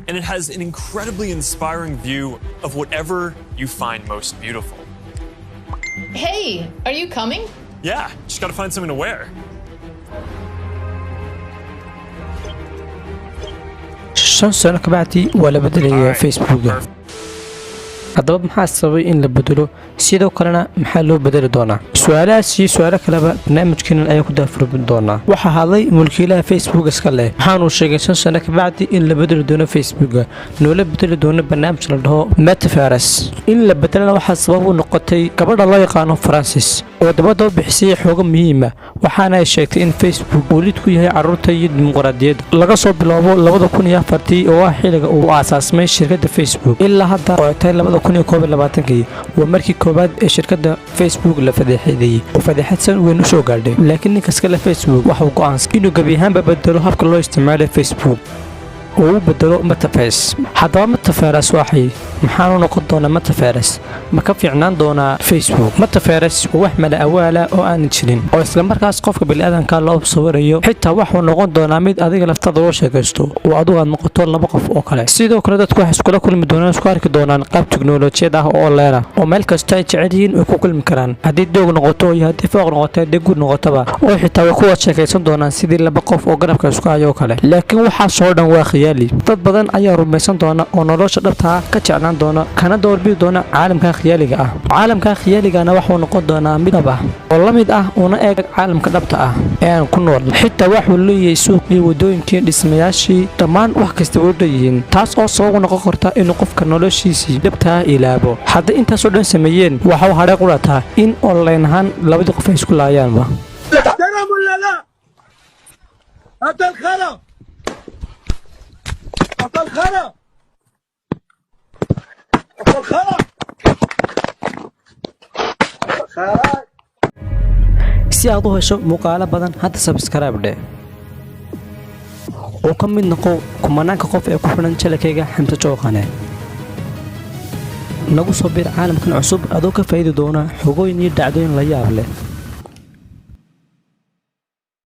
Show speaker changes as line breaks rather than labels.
and it has an incredibly inspiring view of whatever you find most beautiful.
Hey, are you coming?
Yeah, just gotta find something to wear.
shan sano ka bacdi waa la bedelaya facebooka haddaba maxaa sababay in la bedelo sidoo kalena maxaa loo bedeli doonaa su'aalahaas iyo su'aalo kaleba barnaamijkeenan ayaa ku daafurmin doonaa waxaa hadlay mulkiilaha facebook iska leh waxaanuu sheegay 5 sano ka bacdi in la bedeli doono facebooka noola bedeli doono barnaamij la dhaho metaverse in la bedelana waxaa sabab u noqotay gabadha loo yaqaano Francis oo dabadoo bixisay xogo muhiim ah waxaana ay sheegtay in Facebook uu lid ku yahay carruurta iyo dimuqraadiyadda laga soo bilaabo 2004 oo ah xilliga uu aasaasmay shirkadda Facebook ilaa hadda oo ay tahay 2021 waa markii koobaad ee shirkadda Facebook la fadeexeeyay oo fadeexadsan weyn u soo gaadhay laakiin ninkaas kale Facebook waxa uu go'aansaday inuu gabi ahaanba bedelo habka loo isticmaalo Facebook oo bedelo metaverse haddaba metaverse waxay maxaanu noqon doonaa metaverse ma ka fiicnaan doonaa Facebook metaverse waa wax mala awaala oo aan jirin oo isla markaas qofka bini'aadanka loo sawirayo xitaa waxa uu noqon doonaa mid adiga laftada loo sheegaysto oo adigu aad noqoto laba qof oo kale sidoo kale dadku waxay isku kulmi doonaan isku arki doonaan qaab tiknoolajiyad ah oo leera oo meel kasta ay jecel yihiin ay ku kulmi karaan haddii doog noqoto iyo haddii fooq noqoto haddii guud noqotaba oo xitaa way ku wada sheekaysan doonaan sidii laba qof oo garabka isku hayo kale laakiin waxa soo dhan waa khiyaali dad badan ayaa rumaysan doona oo nolosha dhabta ka jeclaan doona kana doorbidi doona caalamka khiyaaliga ah caalamka khiyaaligana wuxuu noqon doonaa mid dhab ah oo la mid ah una eeg caalamka dhabta ah ee aan ku nool xitaa wuxuu leeyahay suuq iyo wadooyinkii dhismayaashii dhammaan wax kasta u dhayihiin taas oo sabab noqon karta in qofka noloshiisa dhabta ilaabo hadda intaas oo dhan sameeyeen waxa uu hadhay qurataa in online ahaan labadii qof ay isku laayaanba si aad u hesho muuqaalo badan hadda subscribe dhe oo ka mid noqo kumanaanka qof ee ku xidhan channelkayga Xamse Jooqane nagu soo bir caalamkan cusub adoo ka faa'iido doona xogooyin iyo dhacdooyin la yaab leh